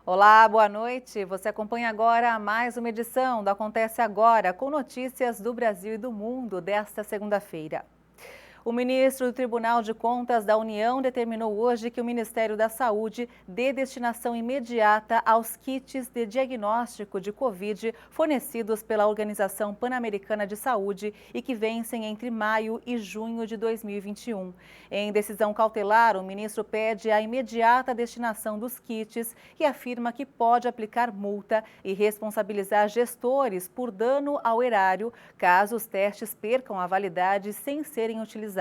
Olá, boa noite. Você acompanha agora mais uma edição do Acontece Agora, com notícias do Brasil e do mundo desta segunda-feira. O ministro do Tribunal de Contas da União determinou hoje que o Ministério da Saúde dê destinação imediata aos kits de diagnóstico de Covid fornecidos pela Organização Pan-Americana de Saúde e que vencem entre maio e junho de 2021. Em decisão cautelar, o ministro pede a imediata destinação dos kits e afirma que pode aplicar multa e responsabilizar gestores por dano ao erário caso os testes percam a validade sem serem utilizados.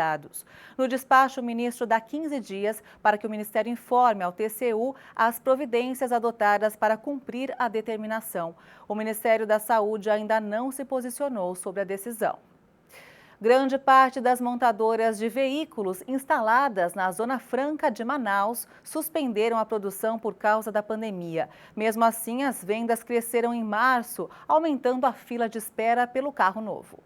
No despacho, o ministro dá 15 dias para que o Ministério informe ao TCU as providências adotadas para cumprir a determinação. O Ministério da Saúde ainda não se posicionou sobre a decisão. Grande parte das montadoras de veículos instaladas na Zona Franca de Manaus suspenderam a produção por causa da pandemia. Mesmo assim, as vendas cresceram em março, aumentando a fila de espera pelo carro novo.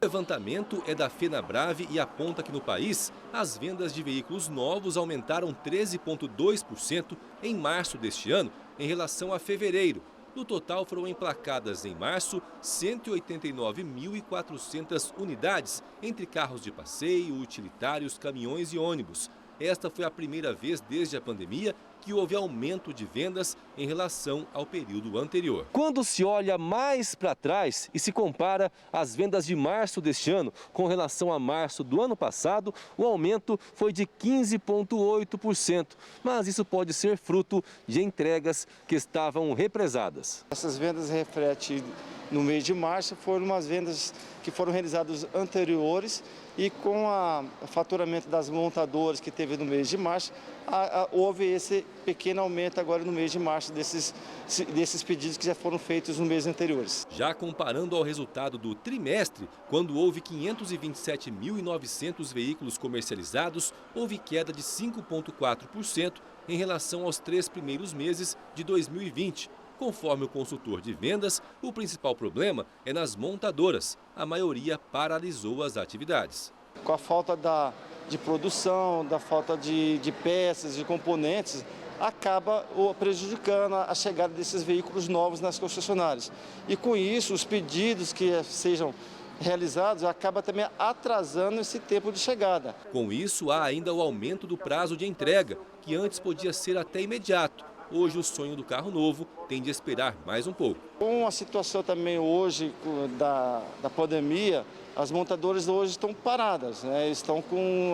O levantamento é da FenaBrave e aponta que no país, as vendas de veículos novos aumentaram 13,2% em março deste ano em relação a fevereiro. No total, foram emplacadas em março 189.400 unidades, entre carros de passeio, utilitários, caminhões e ônibus. Esta foi a primeira vez desde a pandemia que houve aumento de vendas em relação ao período anterior. Quando se olha mais para trás e se compara as vendas de março deste ano com relação a março do ano passado, o aumento foi de 15,8%. Mas isso pode ser fruto de entregas que estavam represadas. Essas vendas refletem no mês de março, foram umas vendas que foram realizadas anteriores e com o faturamento das montadoras que teve no mês de março, houve esse pequeno aumento agora no mês de março desses pedidos que já foram feitos nos meses anteriores. Já comparando ao resultado do trimestre, quando houve 527.900 veículos comercializados, houve queda de 5,4% em relação aos 3 primeiros meses de 2020. Conforme o consultor de vendas, o principal problema é nas montadoras. A maioria paralisou as atividades. Com a falta de produção, da falta de peças, de componentes, acaba prejudicando a chegada desses veículos novos nas concessionárias. E com isso, os pedidos que sejam realizados acaba também atrasando esse tempo de chegada. Com isso, há ainda o aumento do prazo de entrega, que antes podia ser até imediato. Hoje, o sonho do carro novo tem de esperar mais um pouco. Com a situação também hoje da pandemia, as montadoras hoje estão paradas, né? Estão com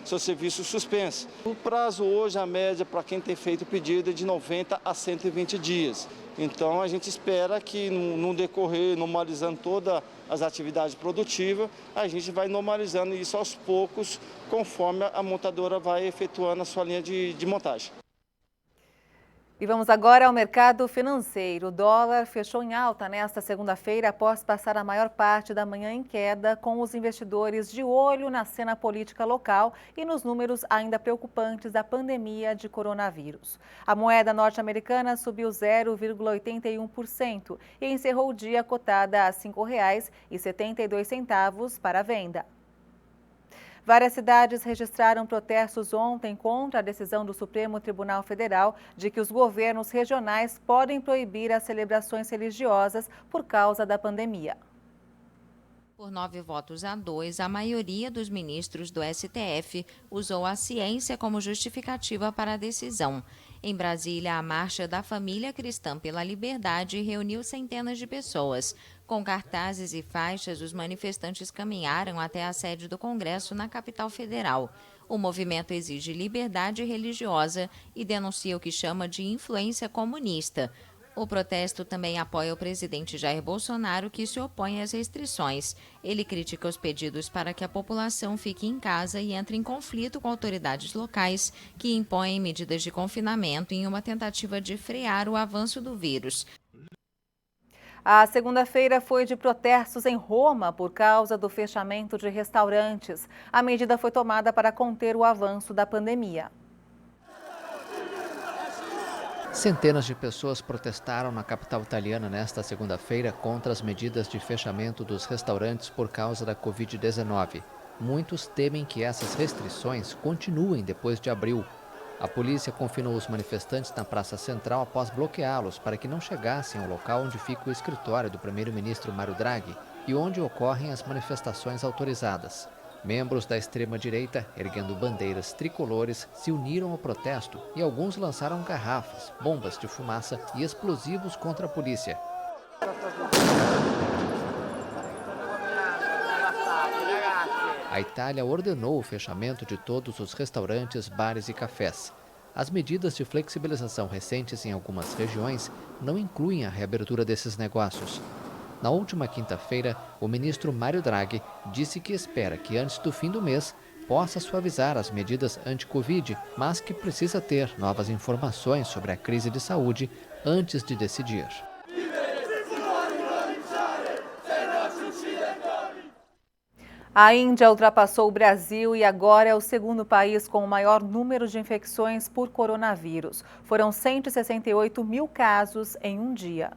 seus serviços suspensos. O prazo hoje, a média para quem tem feito o pedido é de 90 a 120 dias. Então, a gente espera que no decorrer, normalizando todas as atividades produtivas, a gente vai normalizando isso aos poucos, conforme a montadora vai efetuando a sua linha de montagem. E vamos agora ao mercado financeiro. O dólar fechou em alta nesta segunda-feira após passar a maior parte da manhã em queda, com os investidores de olho na cena política local e nos números ainda preocupantes da pandemia de coronavírus. A moeda norte-americana subiu 0,81% e encerrou o dia cotada a R$ 5,72 para a venda. Várias cidades registraram protestos ontem contra a decisão do Supremo Tribunal Federal de que os governos regionais podem proibir as celebrações religiosas por causa da pandemia. Por 9 votos a 2, a maioria dos ministros do STF usou a ciência como justificativa para a decisão. Em Brasília, a Marcha da Família Cristã pela Liberdade reuniu centenas de pessoas. Com cartazes e faixas, os manifestantes caminharam até a sede do Congresso na capital federal. O movimento exige liberdade religiosa e denuncia o que chama de influência comunista. O protesto também apoia o presidente Jair Bolsonaro, que se opõe às restrições. Ele critica os pedidos para que a população fique em casa e entre em conflito com autoridades locais, que impõem medidas de confinamento em uma tentativa de frear o avanço do vírus. A segunda-feira foi de protestos em Roma por causa do fechamento de restaurantes. A medida foi tomada para conter o avanço da pandemia. Centenas de pessoas protestaram na capital italiana nesta segunda-feira contra as medidas de fechamento dos restaurantes por causa da Covid-19. Muitos temem que essas restrições continuem depois de abril. A polícia confinou os manifestantes na Praça Central após bloqueá-los para que não chegassem ao local onde fica o escritório do primeiro-ministro Mário Draghi e onde ocorrem as manifestações autorizadas. Membros da extrema-direita, erguendo bandeiras tricolores, se uniram ao protesto e alguns lançaram garrafas, bombas de fumaça e explosivos contra a polícia. A Itália ordenou o fechamento de todos os restaurantes, bares e cafés. As medidas de flexibilização recentes em algumas regiões não incluem a reabertura desses negócios. Na última quinta-feira, o ministro Mário Draghi disse que espera que antes do fim do mês possa suavizar as medidas anti-Covid, mas que precisa ter novas informações sobre a crise de saúde antes de decidir. A Índia ultrapassou o Brasil e agora é o segundo país com o maior número de infecções por coronavírus. Foram 168 mil casos em um dia.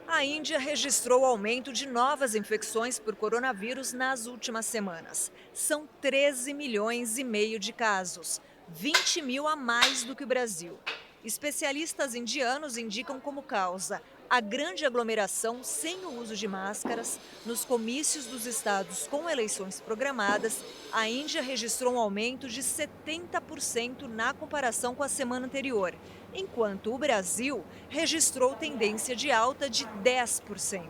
A Índia registrou aumento de novas infecções por coronavírus nas últimas semanas. São 13 milhões e meio de casos, 20 mil a mais do que o Brasil. Especialistas indianos indicam como causa a grande aglomeração sem o uso de máscaras. Nos comícios dos estados com eleições programadas, a Índia registrou um aumento de 70% na comparação com a semana anterior, enquanto o Brasil registrou tendência de alta de 10%.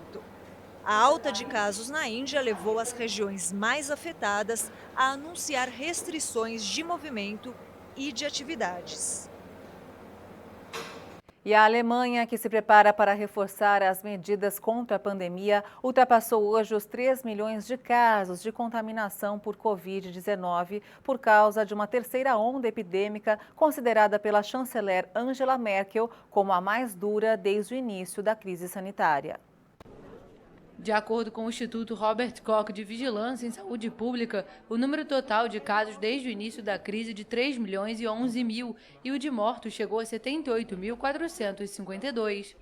A alta de casos na Índia levou as regiões mais afetadas a anunciar restrições de movimento e de atividades. E a Alemanha, que se prepara para reforçar as medidas contra a pandemia, ultrapassou hoje os 3 milhões de casos de contaminação por Covid-19 por causa de uma terceira onda epidêmica considerada pela chanceler Angela Merkel como a mais dura desde o início da crise sanitária. De acordo com o Instituto Robert Koch de Vigilância em Saúde Pública, o número total de casos desde o início da crise de 3 milhões e 11 mil e o de mortos chegou a 78.452.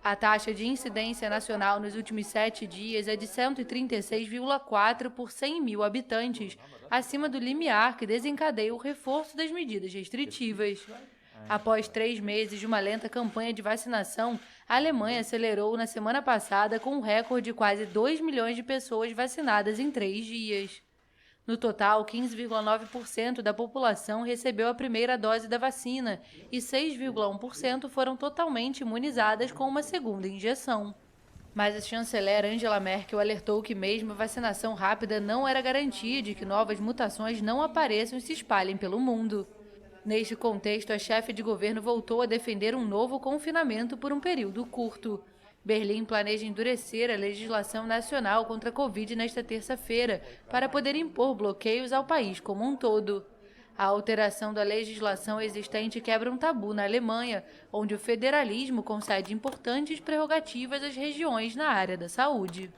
A taxa de incidência nacional nos últimos 7 dias é de 136,4 por 100 mil habitantes, acima do limiar que desencadeia o reforço das medidas restritivas. Após 3 meses de uma lenta campanha de vacinação, a Alemanha acelerou na semana passada com um recorde de quase 2 milhões de pessoas vacinadas em 3 dias. No total, 15,9% da população recebeu a primeira dose da vacina e 6,1% foram totalmente imunizadas com uma segunda injeção. Mas a chanceler Angela Merkel alertou que mesmo a vacinação rápida não era garantia de que novas mutações não apareçam e se espalhem pelo mundo. Neste contexto, a chefe de governo voltou a defender um novo confinamento por um período curto. Berlim planeja endurecer a legislação nacional contra a Covid nesta terça-feira, para poder impor bloqueios ao país como um todo. A alteração da legislação existente quebra um tabu na Alemanha, onde o federalismo concede importantes prerrogativas às regiões na área da saúde.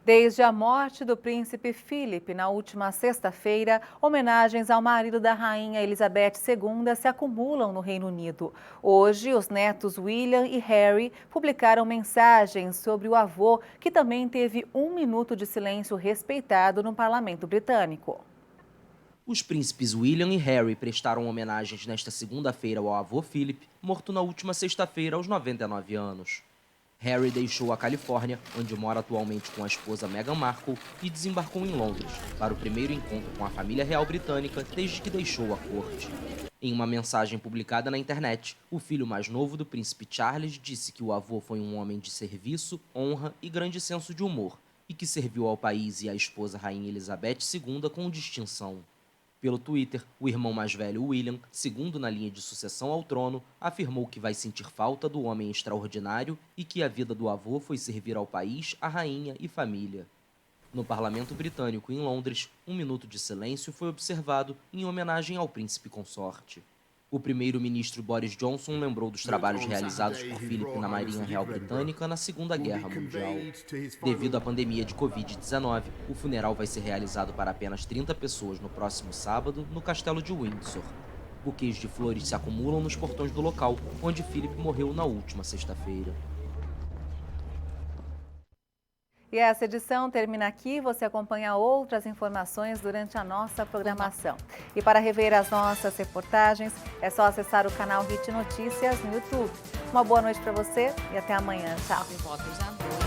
Desde a morte do príncipe Philip na última sexta-feira, homenagens ao marido da rainha Elizabeth II se acumulam no Reino Unido. Hoje, os netos William e Harry publicaram mensagens sobre o avô, que também teve 1 minuto de silêncio respeitado no parlamento britânico. Os príncipes William e Harry prestaram homenagens nesta segunda-feira ao avô Philip, morto na última sexta-feira aos 99 anos. Harry deixou a Califórnia, onde mora atualmente com a esposa Meghan Markle, e desembarcou em Londres para o primeiro encontro com a família real britânica desde que deixou a corte. Em uma mensagem publicada na internet, o filho mais novo do príncipe Charles disse que o avô foi um homem de serviço, honra e grande senso de humor, e que serviu ao país e à esposa rainha Elizabeth II com distinção. Pelo Twitter, o irmão mais velho, William, segundo na linha de sucessão ao trono, afirmou que vai sentir falta do homem extraordinário e que a vida do avô foi servir ao país, à rainha e família. No parlamento britânico, em Londres, 1 minuto de silêncio foi observado em homenagem ao príncipe consorte. O primeiro-ministro Boris Johnson lembrou dos trabalhos realizados por Philip na Marinha Real Britânica na Segunda Guerra Mundial. Devido à pandemia de Covid-19, o funeral vai ser realizado para apenas 30 pessoas no próximo sábado, no Castelo de Windsor. Buquês de flores se acumulam nos portões do local, onde Philip morreu na última sexta-feira. E essa edição termina aqui. Você acompanha outras informações durante a nossa programação. E para rever as nossas reportagens, é só acessar o canal Hit Notícias no YouTube. Uma boa noite para você e até amanhã. Tchau. 9 votos a 2.